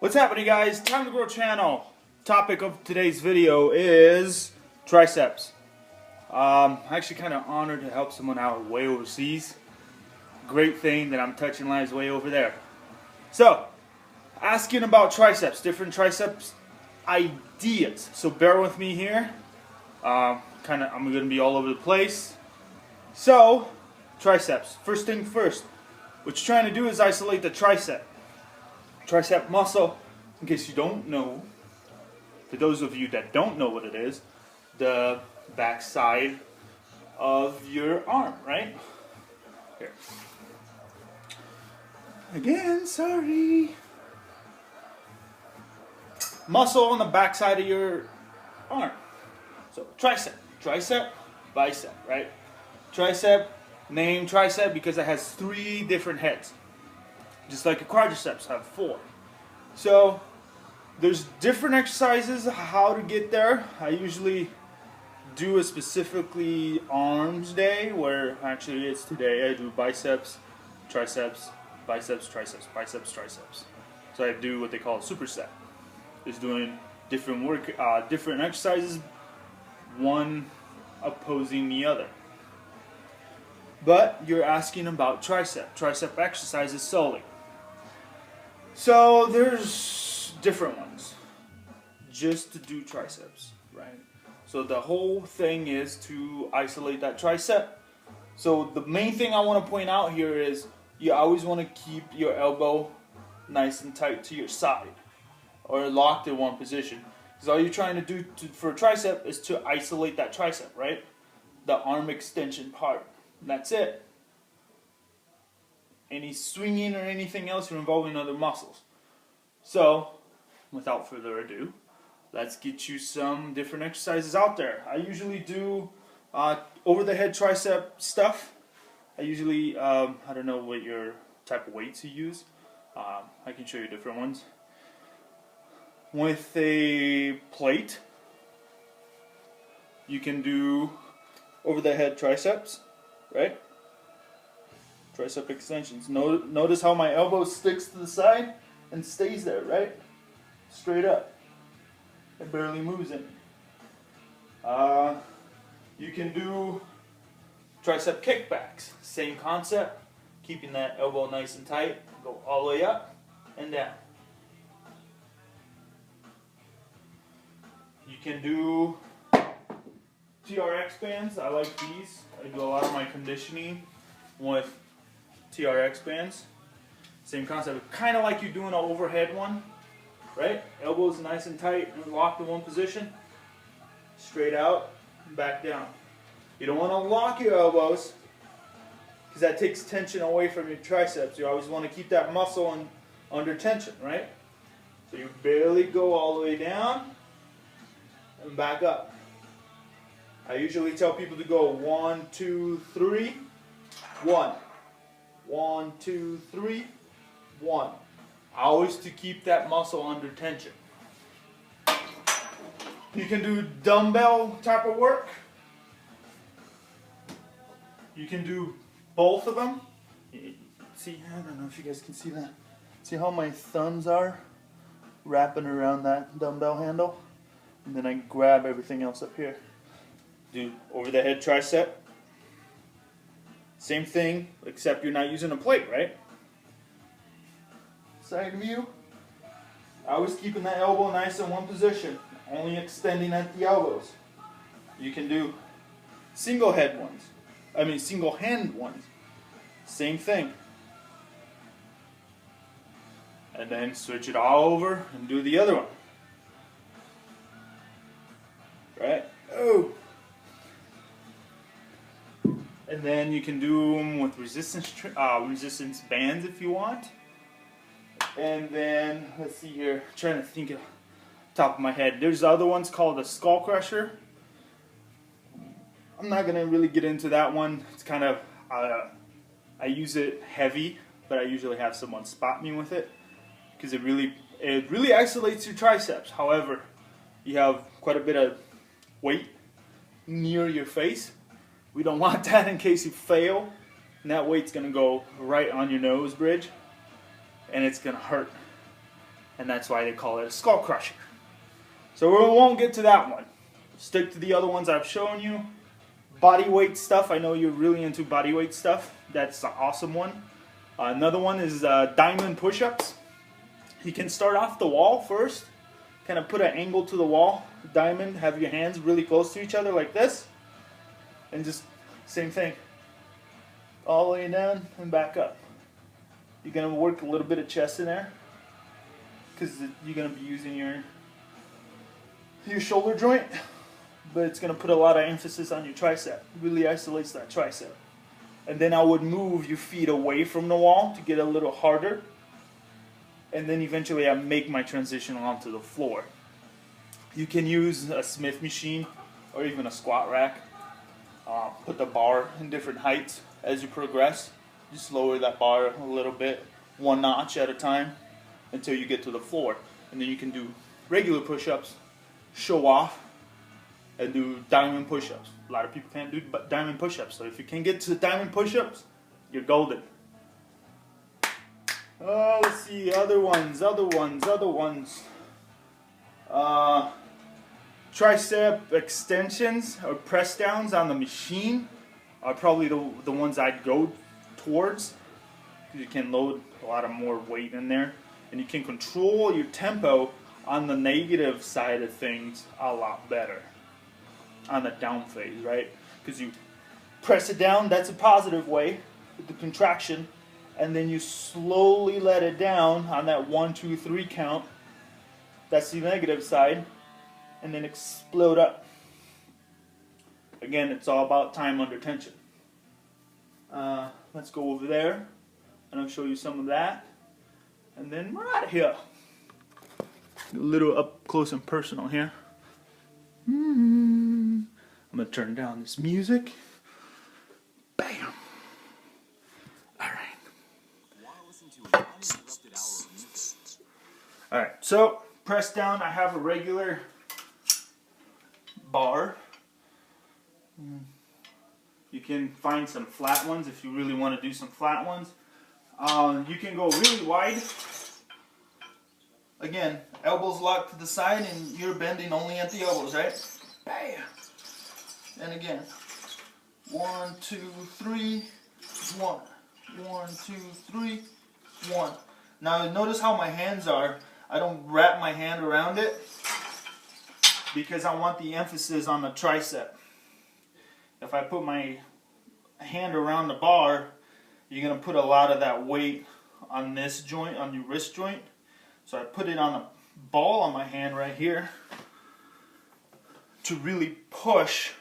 What's happening, guys? Time to Grow channel. Topic of today's video is triceps. I'm actually kind of honored to help someone out way overseas. Great thing that I'm touching lives way over there. So, asking about triceps, different triceps ideas. So bear with me here. I'm going to be all over the place. So, triceps. First thing first. What you're trying to do is isolate the tricep muscle. In case you don't know, for those of you that don't know what it is, the back side of your arm, right? Here. Again, sorry. Muscle on the back side of your arm. So tricep, bicep, right? Tricep, named tricep because it has 3 different heads. Just like a quadriceps have 4. So there's different exercises how to get there. I usually do a specifically arms day, where actually it's today. I do biceps, triceps, biceps, triceps, biceps, triceps. So I do what they call a superset. It's doing different different exercises, one opposing the other. But you're asking about tricep exercises solely. So there's different ones just to do triceps, right? So the whole thing is to isolate that tricep. So the main thing I want to point out here is you always want to keep your elbow nice and tight to your side or locked in one position. Because all you're trying to do for a tricep is to isolate that tricep, right? The arm extension part. And that's it. Any swinging or anything else are involving other muscles. So, without further ado, let's get you some different exercises out there. I usually do over the head tricep stuff. I usually, I don't know what your type of weights you use. I can show you different ones. With a plate, you can do over the head triceps, right? Tricep extensions. Notice how my elbow sticks to the side and stays there, right? Straight up. It barely moves in. You can do tricep kickbacks. Same concept. Keeping that elbow nice and tight. Go all the way up and down. You can do TRX bands. I like these. I do a lot of my conditioning with TRX bands. Same concept, kind of like you're doing an overhead one, right? Elbows nice and tight and locked in one position. Straight out and back down. You don't want to lock your elbows because that takes tension away from your triceps. You always want to keep that muscle under tension, right? So you barely go all the way down and back up. I usually tell people to go 1, 2, 3, 1. 1, 2, 3, 1. Always to keep that muscle under tension. You can do dumbbell type of work. You can do both of them. See, I don't know if you guys can see that. See how my thumbs are wrapping around that dumbbell handle? And then I grab everything else up here. Do over the head tricep. Same thing, except you're not using a plate, right? Side view. Always keeping that elbow nice in one position, only extending at the elbows. You can do single hand ones. Same thing. And then switch it all over and do the other one. Right? Oh. And then you can do them with resistance bands if you want. And then, let's see here, I'm trying to think of top of my head. There's other ones called a skull crusher. I'm not going to really get into that one. It's kind of, I use it heavy, but I usually have someone spot me with it. Because it really isolates your triceps. However, you have quite a bit of weight near your face. We don't want that in case you fail. And that weight's going to go right on your nose bridge. And it's going to hurt. and that's why they call it a skull crusher. So we won't get to that one. Stick to the other ones I've shown you. Body weight stuff, I know you're really into body weight stuff. That's an awesome one. Another one is diamond push-ups. You can start off the wall first, kind of put an angle to the wall, diamond, have your hands really close to each other like this, and just same thing, all the way down and back up. You're going to work a little bit of chest in there, because you're going to be using your shoulder joint, but it's going to put a lot of emphasis on your tricep. Really isolates that tricep. And then I would move your feet away from the wall to get a little harder. And then eventually I make my transition onto the floor. You can use a Smith machine or even a squat rack. Put the bar in different heights as you progress. Just lower that bar a little bit, one notch at a time, until you get to the floor. And then you can do regular push-ups, show off, and do diamond push-ups. A lot of people can't do diamond push-ups, so if you can get to diamond push-ups, you're golden. Let's see, other ones. Tricep extensions or press downs on the machine are probably the ones I'd go towards, because you can load a lot of more weight in there, and you can control your tempo on the negative side of things a lot better on the down phase, right? Because you press it down, that's a positive way with the contraction, and then you slowly let it down on that 1, 2, 3 count. That's the negative side, and then explode up. Again, it's all about time under tension. Let's go over there, and I'll show you some of that, and then we're out of here. A little up close and personal here. I'm gonna turn down this music. Bam. Alright, so press down, I have a regular bar. You can find some flat ones if you really want to do some flat ones. You can go really wide. Again, elbows locked to the side and you're bending only at the elbows, right? Bam! And again, 1, 2, 3, 1. 1, 2, 3, 1. Now notice how my hands are. I don't wrap my hand around it because I want the emphasis on the tricep. If I put my hand around the bar, you're going to put a lot of that weight on this joint, on your wrist joint. So I put it on a ball on my hand right here to really push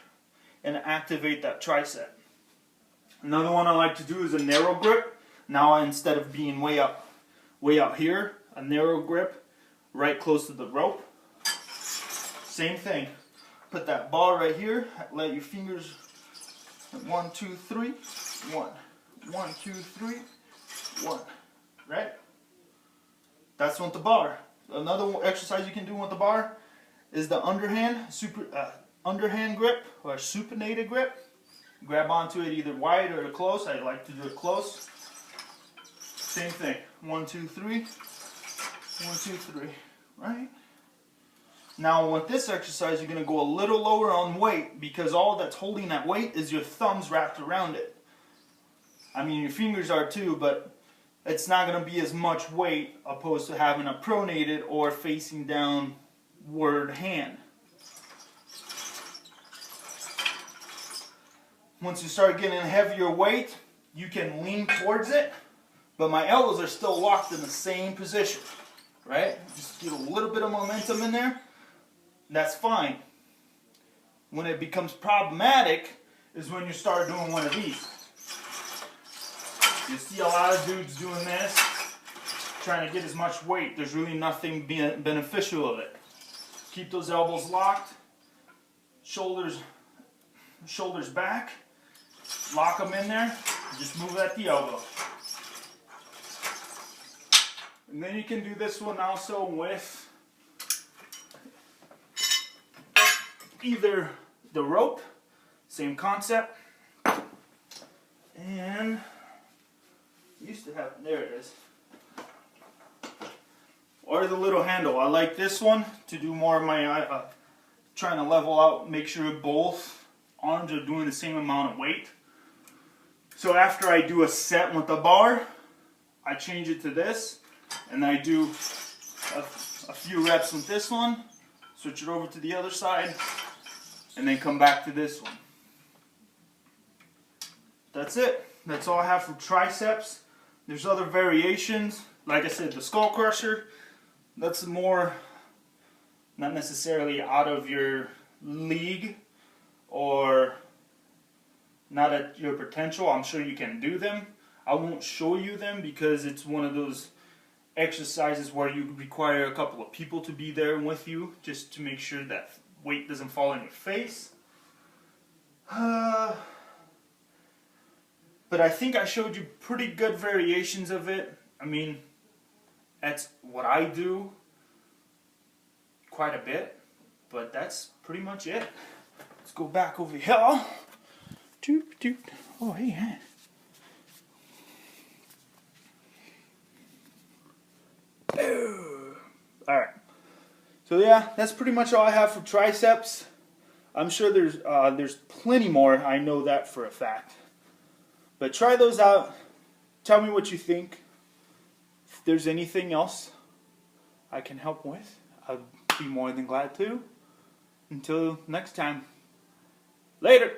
and activate that tricep. Another one I like to do is a narrow grip. Now instead of being way out here, a narrow grip right close to the rope. Same thing. Put that ball right here. Let your fingers 1, 2, 3, 1. 1, 2, 3, 1. Right? That's with the bar. Another exercise you can do with the bar is the underhand grip or supinated grip. Grab onto it either wide or close. I like to do it close. Same thing. 1, 2, 3. 1, 2, 3. Right? Now with this exercise, you're going to go a little lower on weight because all that's holding that weight is your thumbs wrapped around it. I mean, your fingers are too, but it's not going to be as much weight opposed to having a pronated or facing downward hand. Once you start getting heavier weight, you can lean towards it, but my elbows are still locked in the same position, right? Just get a little bit of momentum in there, that's fine. When it becomes problematic is when you start doing one of these. You see a lot of dudes doing this, trying to get as much weight. There's really nothing beneficial of it. Keep those elbows locked, shoulders back, lock them in there, just move at the elbow. And then you can do this one also with either the rope, same concept, and used to have, there it is, or the little handle. I like this one to do more of my trying to level out, make sure both arms are doing the same amount of weight. So after I do a set with the bar, I change it to this, and I do a few reps with this one, switch it over to the other side, and then come back to this one. That's it. That's all I have for triceps. There's other variations. Like I said, the skull crusher, that's more not necessarily out of your league or not at your potential. I'm sure you can do them. I won't show you them because it's one of those exercises where you require a couple of people to be there with you just to make sure that weight doesn't fall in your face. But I think I showed you pretty good variations of it. I mean, that's what I do quite a bit, but that's pretty much it. Let's go back over here. Oh, hey, man. Alright. So yeah, that's pretty much all I have for triceps. I'm sure there's plenty more. I know that for a fact. But try those out. Tell me what you think. If there's anything else I can help with, I'd be more than glad to. Until next time. Later.